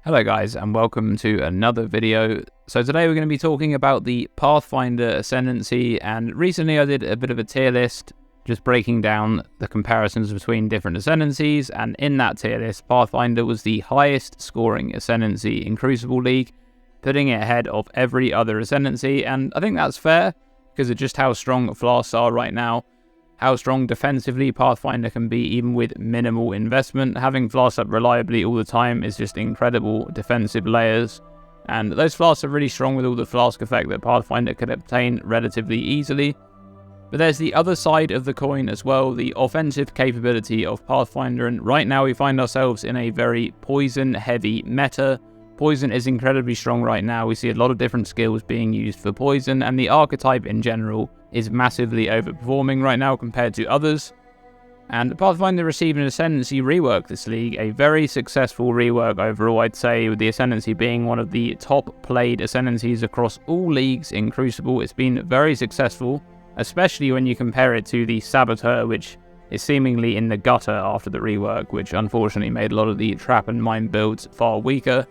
Hello guys, and welcome to another video. So today we're going to be talking about the Pathfinder ascendancy, and recently I did a bit of a tier list just breaking down the comparisons between different ascendancies, and in that tier list Pathfinder was the highest scoring ascendancy in Crucible League, putting it ahead of every other ascendancy. And I think that's fair because of just how strong flasks are right now, how strong defensively Pathfinder can be even with minimal investment. Having flasks up reliably all the time is just incredible defensive layers, and those flasks are really strong with all the flask effect that Pathfinder can obtain relatively easily. But there's the other side of the coin as well, the offensive capability of Pathfinder, and right now we find ourselves in a very poison heavy meta. Poison is incredibly strong right now. We see a lot of different skills being used for poison, and the archetype in general is massively overperforming right now compared to others. And Pathfinder received an Ascendancy rework this league, a very successful rework overall, I'd say, with the Ascendancy being one of the top played Ascendancies across all leagues in Crucible. It's been very successful, especially when you compare it to the Saboteur, which is seemingly in the gutter after the rework, which unfortunately made a lot of the Trap and Mine builds far weaker.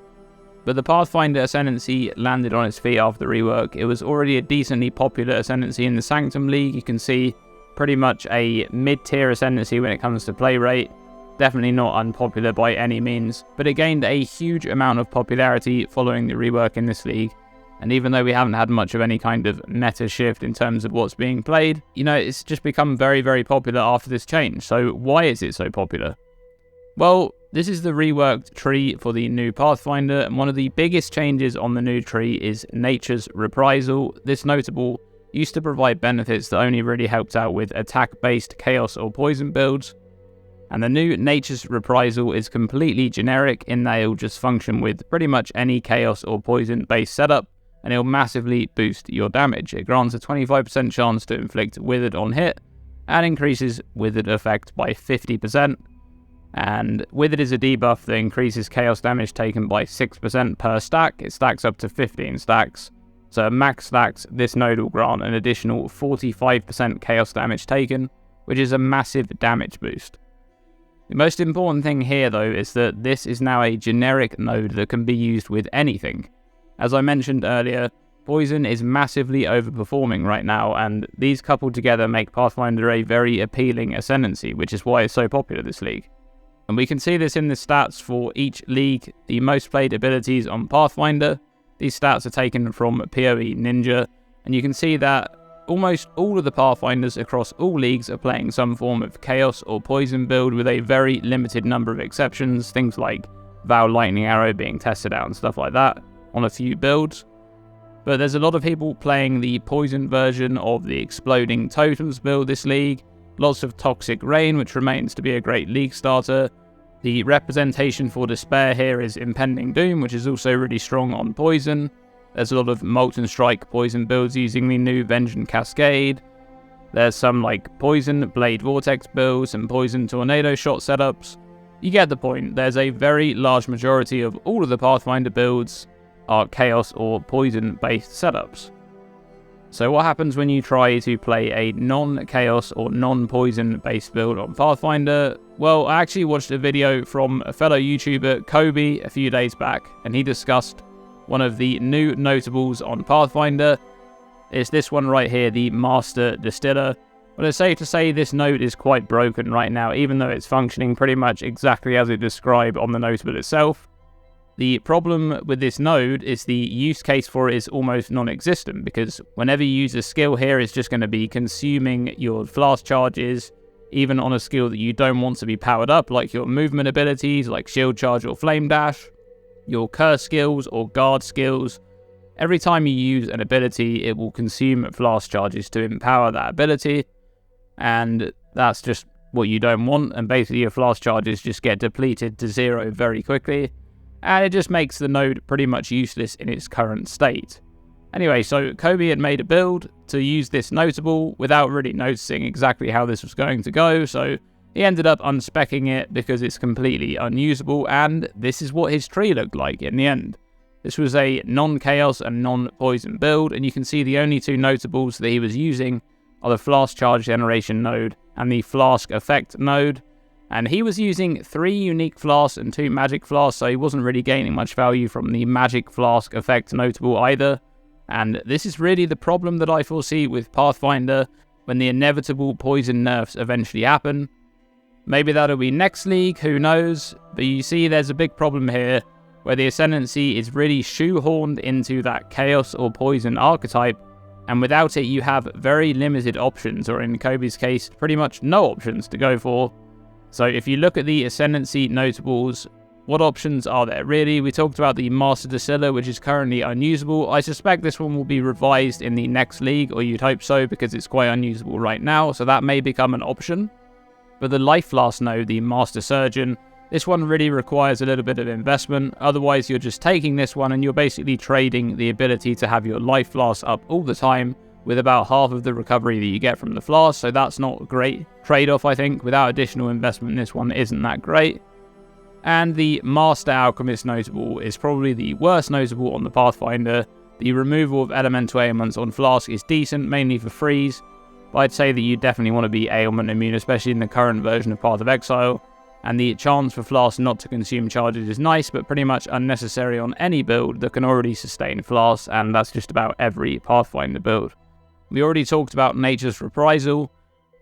But the Pathfinder Ascendancy landed on its feet after the rework. It was already a decently popular Ascendancy in the Sanctum League. You can see pretty much a mid-tier Ascendancy when it comes to play rate. Definitely not unpopular by any means, but it gained a huge amount of popularity following the rework in this league. And even though we haven't had much of any kind of meta shift in terms of what's being played, it's just become very, very popular after this change. So why is it so popular? Well, this is the reworked tree for the new Pathfinder, and one of the biggest changes on the new tree is Nature's Reprisal. This notable used to provide benefits that only really helped out with attack-based Chaos or Poison builds, and the new Nature's Reprisal is completely generic in that it'll just function with pretty much any Chaos or Poison-based setup, and it'll massively boost your damage. It grants a 25% chance to inflict Withered on hit, and increases Withered effect by 50%. And Withered is a debuff that increases chaos damage taken by 6% per stack. It stacks up to 15 stacks. So at max stacks, this node will grant an additional 45% chaos damage taken, which is a massive damage boost. The most important thing here though is that this is now a generic node that can be used with anything. As I mentioned earlier, Poison is massively overperforming right now, and these coupled together make Pathfinder a very appealing ascendancy, which is why it's so popular this league. And we can see this in the stats for each league, the most played abilities on Pathfinder. These stats are taken from PoE Ninja, and you can see that almost all of the Pathfinders across all leagues are playing some form of Chaos or Poison build, with a very limited number of exceptions, things like Vow Lightning Arrow being tested out and stuff like that on a few builds. But there's a lot of people playing the Poison version of the Exploding Totems build this league. Lots of Toxic Rain, which remains to be a great league starter. The representation for Despair here is Impending Doom, which is also really strong on Poison. There's a lot of Molten Strike Poison builds using the new Vengeance Cascade. There's some Poison Blade Vortex builds and Poison Tornado Shot setups. You get the point. There's a very large majority of all of the Pathfinder builds are Chaos or Poison based setups. So what happens when you try to play a non-Chaos or non-Poison based build on Pathfinder? Well, I actually watched a video from a fellow YouTuber, Kobe, a few days back, and he discussed one of the new notables on Pathfinder. It's this one right here, the Master Distiller. But it's safe to say this node is quite broken right now, even though it's functioning pretty much exactly as it described on the notable itself. The problem with this node is the use case for it is almost non-existent, because whenever you use a skill here, it's just going to be consuming your flask charges, even on a skill that you don't want to be powered up, like your movement abilities, like Shield Charge or Flame Dash, your Curse skills or Guard skills. Every time you use an ability, it will consume flask charges to empower that ability, and that's just what you don't want, and basically your flask charges just get depleted to 0 very quickly. And it just makes the node pretty much useless in its current state. Anyway, so Kobe had made a build to use this notable without really noticing exactly how this was going to go, so he ended up unspecking it because it's completely unusable, and this is what his tree looked like in the end. This was a non-Chaos and non-Poison build, and you can see the only two notables that he was using are the Flask Charge Generation node and the Flask Effect node. And he was using 3 unique flasks and 2 magic flasks, so he wasn't really gaining much value from the magic flask effect notable either. And this is really the problem that I foresee with Pathfinder when the inevitable poison nerfs eventually happen. Maybe that'll be next league, who knows, but you see there's a big problem here where the ascendancy is really shoehorned into that chaos or poison archetype, and without it you have very limited options, or in Kobe's case, pretty much no options to go for. So if you look at the ascendancy notables, what options are there really? We talked about the Master Distiller, which is currently unusable. I suspect this one will be revised in the next league, or you'd hope so, because it's quite unusable right now, so that may become an option. But the Life Flask node, the Master Surgeon, this one really requires a little bit of investment. Otherwise you're just taking this one and you're basically trading the ability to have your Life Flask up all the time with about half of the recovery that you get from the flask, so that's not a great trade-off, I think. Without additional investment, this one isn't that great. And the Master Alchemist notable is probably the worst notable on the Pathfinder. The removal of elemental ailments on flask is decent, mainly for freeze, but I'd say that you definitely want to be ailment immune, especially in the current version of Path of Exile. And the chance for flask not to consume charges is nice, but pretty much unnecessary on any build that can already sustain flasks, and that's just about every Pathfinder build. We already talked about Nature's Reprisal.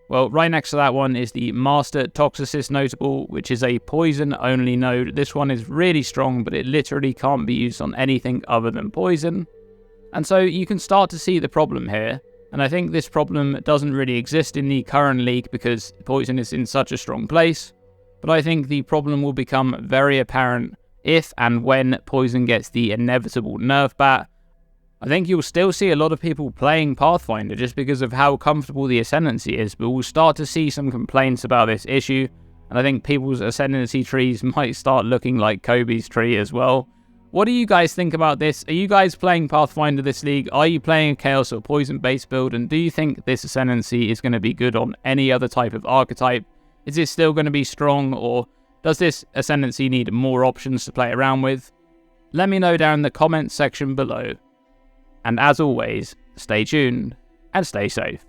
Well, right next to that one is the Master Toxicist notable, which is a poison-only node. This one is really strong, but it literally can't be used on anything other than poison. And so you can start to see the problem here. And I think this problem doesn't really exist in the current league because poison is in such a strong place. But I think the problem will become very apparent if and when poison gets the inevitable nerf bat. I think you'll still see a lot of people playing Pathfinder just because of how comfortable the ascendancy is, but we'll start to see some complaints about this issue, and I think people's ascendancy trees might start looking like Kobe's tree as well. What do you guys think about this? Are you guys playing Pathfinder this league? Are you playing a Chaos or Poison based build? And do you think this ascendancy is going to be good on any other type of archetype? Is it still going to be strong, or does this ascendancy need more options to play around with? Let me know down in the comments section below. And as always, stay tuned and stay safe.